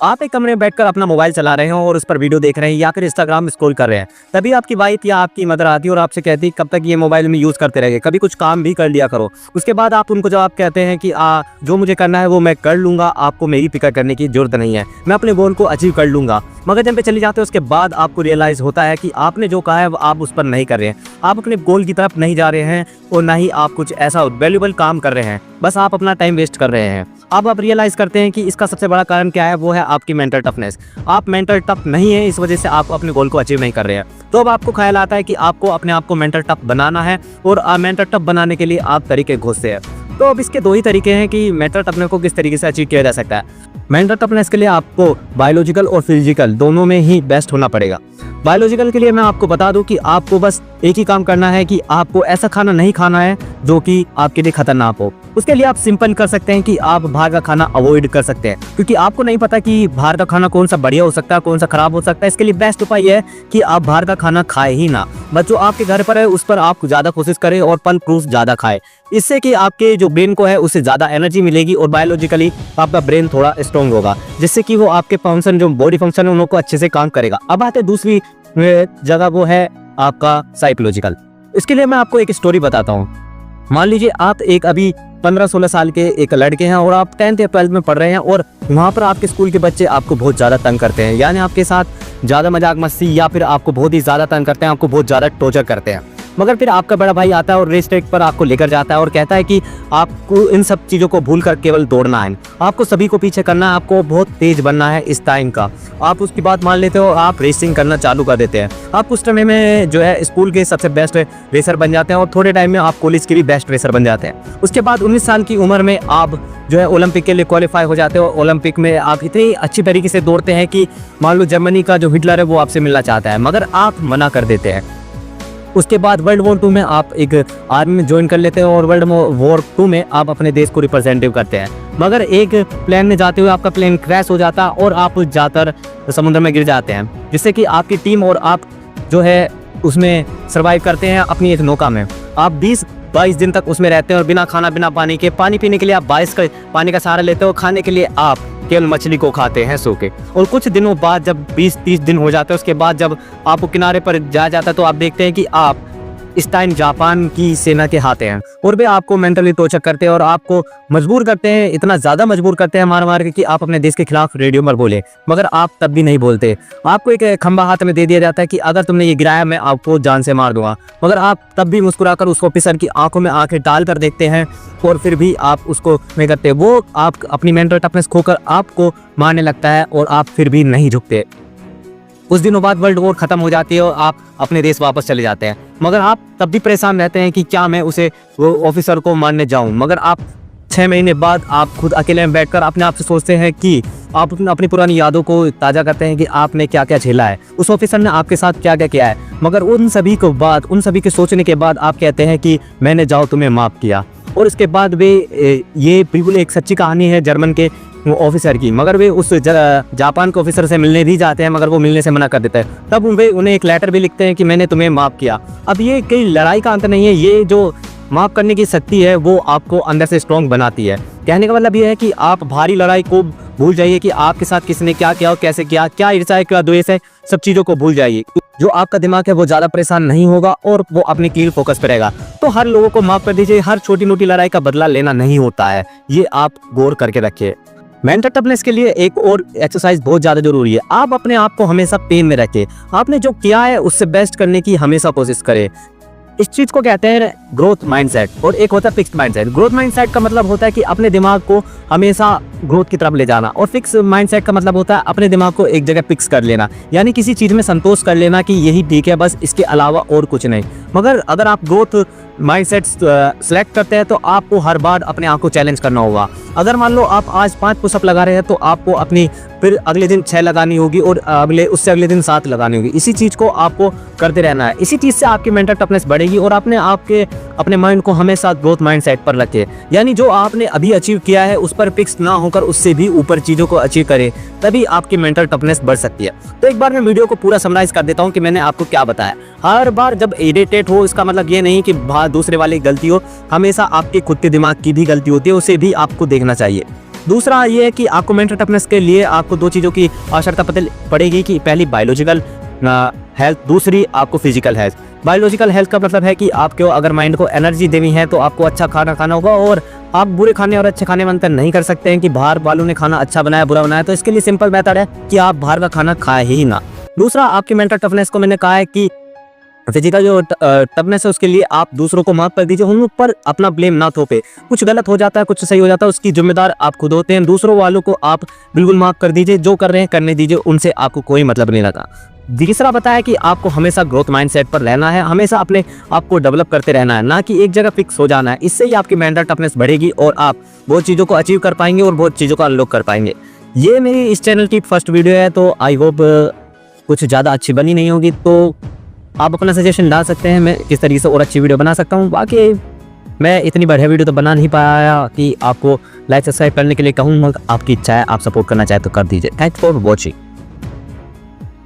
आप एक कमरे में बैठकर अपना मोबाइल चला रहे हो और उस पर वीडियो देख रहे हैं या फिर इंस्टाग्राम स्क्रॉल कर रहे हैं, तभी आपकी वाइफ या आपकी मदर आती है और आपसे कहती है कब तक ये मोबाइल में यूज़ करते रहेंगे, कभी कुछ काम भी कर लिया करो। उसके बाद आप उनको जवाब कहते हैं कि जो मुझे करना है वो मैं कर लूँगा, आपको मेरी फिक्र करने की ज़रूरत नहीं है, मैं अपने गोल को अचीव कर लूँगा। मगर जब पे चली जाते हैं उसके बाद आपको रियलाइज़ होता है कि आपने जो कहा है वो आप उस पर नहीं कर रहे हैं, आप अपने गोल की तरफ नहीं जा रहे हैं और ना ही आप कुछ ऐसा वैल्यूबल काम कर रहे हैं, बस आप अपना टाइम वेस्ट कर रहे हैं। अब आप रियलाइज़ करते हैं कि इसका सबसे बड़ा कारण क्या है, वो है आपकी मेंटल टफनेस। आप मेंटल टफ नहीं है, इस वजह से आप अपने गोल को अचीव नहीं कर रहे हैं। तो अब आपको ख्याल आता है कि आपको अपने आप को मेंटल टफ बनाना है और मेंटल टफ बनाने के लिए आप तरीके खोजते हैं। तो अब इसके दो ही तरीके हैं कि मेंटल टफनेस को किस तरीके से अचीव किया जा सकता है। मेंटल टफनेस के लिए आपको बायोलॉजिकल और फिजिकल दोनों में ही बेस्ट होना पड़ेगा। बायोलॉजिकल के लिए मैं आपको बता दूं कि आपको बस एक ही काम करना है कि आपको ऐसा खाना नहीं खाना है जो कि आपके लिए खतरनाक हो। उसके लिए आप सिंपल कर सकते हैं कि आप बाहर का खाना अवॉइड कर सकते हैं, क्योंकि आपको नहीं पता कि बाहर का खाना कौन सा बढ़िया हो सकता है, कौन सा खराब हो सकता है। इसके लिए बेस्ट उपाय यह है कि आप बाहर का खाना खाए ही ना, बस जो आपके घर पर है उस पर आप ज़्यादा कोशिश करें और फल फ्रूट्स ज़्यादा खाएं। इससे कि आपके जो ब्रेन को है उससे ज़्यादा एनर्जी मिलेगी और बायोलॉजिकली आपका ब्रेन थोड़ा स्ट्रॉन्ग होगा, जिससे कि वो आपके फंक्शन जो बॉडी फंक्शन है उनको अच्छे से काम करेगा। अब आते दूसरी जगह, वो है आपका साइकोलॉजिकल। इसके लिए मैं आपको एक स्टोरी बताता हूँ। मान लीजिए आप एक अभी 15-16 साल के एक लड़के हैं और आप 10th या 12th में पढ़ रहे हैं और वहाँ पर आपके स्कूल के बच्चे आपको बहुत ज़्यादा तंग करते हैं, यानी आपके साथ ज़्यादा मजाक मस्ती या फिर आपको बहुत ही ज़्यादा तंग करते हैं, आपको बहुत ज़्यादा टॉर्चर करते हैं। मगर फिर आपका बड़ा भाई आता है और रेस ट्रैक पर आपको लेकर जाता है और कहता है कि आपको इन सब चीज़ों को भूल कर केवल दौड़ना है, आपको सभी को पीछे करना है, आपको बहुत तेज बनना है इस टाइम का। आप उसकी बात मान लेते हो, आप रेसिंग करना चालू कर देते हैं। आप उस टाइम में जो है स्कूल के सबसे बेस्ट रेसर बन जाते हैं और थोड़े टाइम में आप कॉलेज के भी बेस्ट रेसर बन जाते हैं। उसके बाद 19 साल की उम्र में आप जो है ओलंपिक के लिए क्वालिफाई हो जाते हो। ओलंपिक में आप इतनी अच्छी तरीके से दौड़ते हैं कि मान लो जर्मनी का जो हिटलर है वो आपसे मिलना चाहता है, मगर आप मना कर देते हैं। उसके बाद वर्ल्ड वॉर 2 में आप एक आर्मी में ज्वाइन कर लेते हैं और वर्ल्ड वॉर 2 में आप अपने देश को रिप्रेजेंटेटिव करते हैं। मगर एक प्लेन में जाते हुए आपका प्लेन क्रैश हो जाता है और आप जाकर समुद्र में गिर जाते हैं, जिससे कि आपकी टीम और आप जो है उसमें सर्वाइव करते हैं अपनी एक नौका में। आप 20-22 दिन तक उसमें रहते हैं और बिना खाना बिना पानी के, पानी पीने के लिए आप 22 का पानी का सहारा लेते हो, खाने के लिए आप केवल मछली को खाते हैं सो के। और कुछ दिनों बाद जब 20-30 दिन हो जाते हैं, उसके बाद जब आपको किनारे पर जाया जाता है तो आप देखते हैं कि आप इस टाइम जापान की सेना के हाथ हैं और वे आपको मेंटली टॉर्चर करते हैं और आपको मजबूर करते हैं, इतना ज़्यादा मजबूर करते हैं मार मार के कि आप अपने देश के खिलाफ रेडियो पर बोले। मगर आप तब भी नहीं बोलते। आपको एक खंबा हाथ में दे दिया जाता है कि अगर तुमने ये गिराया मैं आपको जान से मार दूंगा, मगर आप तब भी मुस्कुराकर उस ऑफिसर की आंखों में आंखें डाल कर देखते हैं और फिर भी आप उसको नहीं करते। वो आप अपनी मेंटल टफनेस खोकर आपको मारने लगता है और आप फिर भी नहीं झुकते। कुछ दिनों बाद वर्ल्ड वॉर खत्म हो जाती है और आप अपने देश वापस चले जाते हैं, मगर आप तब भी परेशान रहते हैं कि क्या मैं वो ऑफिसर को मारने जाऊं। मगर आप 6 महीने बाद आप खुद अकेले में बैठकर अपने आप से सोचते हैं कि आप अपनी पुरानी यादों को ताज़ा करते हैं कि आपने क्या क्या झेला है, उस ऑफिसर ने आपके साथ क्या क्या किया है। मगर उन सभी के सोचने के बाद आप कहते हैं कि मैंने जाओ तुम्हें माफ़ किया। और इसके बाद ये बिल्कुल एक सच्ची कहानी है जर्मन के ऑफिसर की। मगर वे उस जापान के ऑफिसर से मिलने भी जाते हैं, मगर वो मिलने से मना कर देता है। तब वे उन्हें एक लेटर भी लिखते हैं कि मैंने तुम्हें माफ़ किया। अब ये कोई लड़ाई का अंत नहीं है, ये जो माफ़ करने की शक्ति है वो आपको अंदर से स्ट्रॉन्ग बनाती है। कहने का मतलब ये है कि आप भारी लड़ाई को भूल जाइए कि आपके साथ किसने क्या किया और कैसे किया, क्या ईर्ष्या है क्या द्वेष है, सब चीज़ों को भूल जाइए। जो आपका दिमाग है वो ज़्यादा परेशान नहीं होगा और वो अपने क्लियर फोकस पर रहेगा। तो हर लोगों को माफ़ कर दीजिए, हर छोटी मोटी लड़ाई का बदला लेना नहीं होता है, ये आप गौर करके रखिए। मेंटल टफनेस के लिए एक और एक्सरसाइज बहुत ज़्यादा जरूरी है। आप अपने आप को हमेशा पेन में रखें, आपने जो किया है उससे बेस्ट करने की हमेशा कोशिश करें। इस चीज को कहते हैं ग्रोथ माइंडसेट और एक होता है फिक्स्ड माइंडसेट। ग्रोथ माइंडसेट का मतलब होता है कि अपने दिमाग को हमेशा ग्रोथ की तरफ ले जाना, और फिक्स माइंडसेट का मतलब होता है अपने दिमाग को एक जगह फिक्स कर लेना, यानी किसी चीज में संतोष कर लेना कि यही ठीक है, बस इसके अलावा और कुछ नहीं। मगर अगर आप ग्रोथ माइंडसेट सेलेक्ट करते हैं तो आपको हर बार अपने आप को चैलेंज करना होगा। अगर मान लो आप आज 5 पुशअप लगा रहे हैं तो आपको अपनी फिर अगले दिन 6 लगानी होगी और उससे अगले दिन 7 लगानी होगी। इसी चीज़ को आपको करते रहना है। इसी चीज़ से आपकी मेंटल टफनेस बढ़ेगी और अपने माइंड को हमेशा ग्रोथ माइंडसेट पर रखें, यानी जो आपने अभी अचीव किया है उस पर फिक्स ना होकर उससे भी ऊपर चीज़ों को अचीव करें, तभी आपकी मेंटल टफनेस बढ़ सकती है। तो एक बार मैं वीडियो को पूरा समराइज कर देता हूँ कि मैंने आपको क्या बताया। हर बार जब इरिटेट हो, इसका मतलब ये नहीं कि दूसरे वाले की गलती हो, हमेशा आपके खुद के दिमाग की भी गलती होती है, उसे भी आपको देखना चाहिए। दूसरा ये है कि आपको मेंटल टफनेस के लिए आपको 2 चीज़ों की आवश्यकता पड़ेगी कि पहली बायोलॉजिकल हेल्थ, दूसरी आपको फिजिकल हेल्थ। बायोलॉजिकल हेल्थ का मतलब है कि आपको अगर माइंड को एनर्जी देनी है तो आपको अच्छा खाना खाना होगा, और आप बुरे खाने और अच्छे खाने में अंतर नहीं कर सकते हैं कि बाहर वालों ने खाना अच्छा बनाया बुरा बनाया। तो इसके लिए सिंपल मेथड है कि आप बाहर का खाना खाए ही ना। दूसरा, आपकी मेंटल टफनेस को मैंने कहा है कि फिजिकल जो टफनेस है उसके लिए आप दूसरों को माफ कर दीजिए, उन पर अपना ब्लेम ना थोपे। कुछ गलत हो जाता है, कुछ सही हो जाता है, उसकी जिम्मेदार आप खुद होते हैं। दूसरों वालों को आप बिल्कुल माफ कर दीजिए, जो कर रहे हैं करने दीजिए, उनसे आपको कोई मतलब नहीं रखा। तीसरा बताया कि आपको हमेशा ग्रोथ माइंडसेट पर रहना है, हमेशा अपने आप को डेवलप करते रहना है, ना कि एक जगह फिक्स हो जाना है। इससे ही आपकी मेंटल टफनेस बढ़ेगी और आप बहुत चीज़ों को अचीव कर पाएंगे और बहुत चीज़ों को अनलॉक कर पाएंगे। ये मेरी इस चैनल की फर्स्ट वीडियो है, तो आई होप कुछ ज़्यादा अच्छी बनी नहीं होगी, तो आप अपना सजेशन डाल सकते हैं मैं किस तरीके से और अच्छी वीडियो बना सकता हूँ। बाकी मैं इतनी बढ़िया वीडियो तो बना नहीं पाया कि आपको लाइक सब्सक्राइब करने के लिए कहूँगा। आपकी इच्छा है, आप सपोर्ट करना चाहे तो कर दीजिए। Thanks for watching.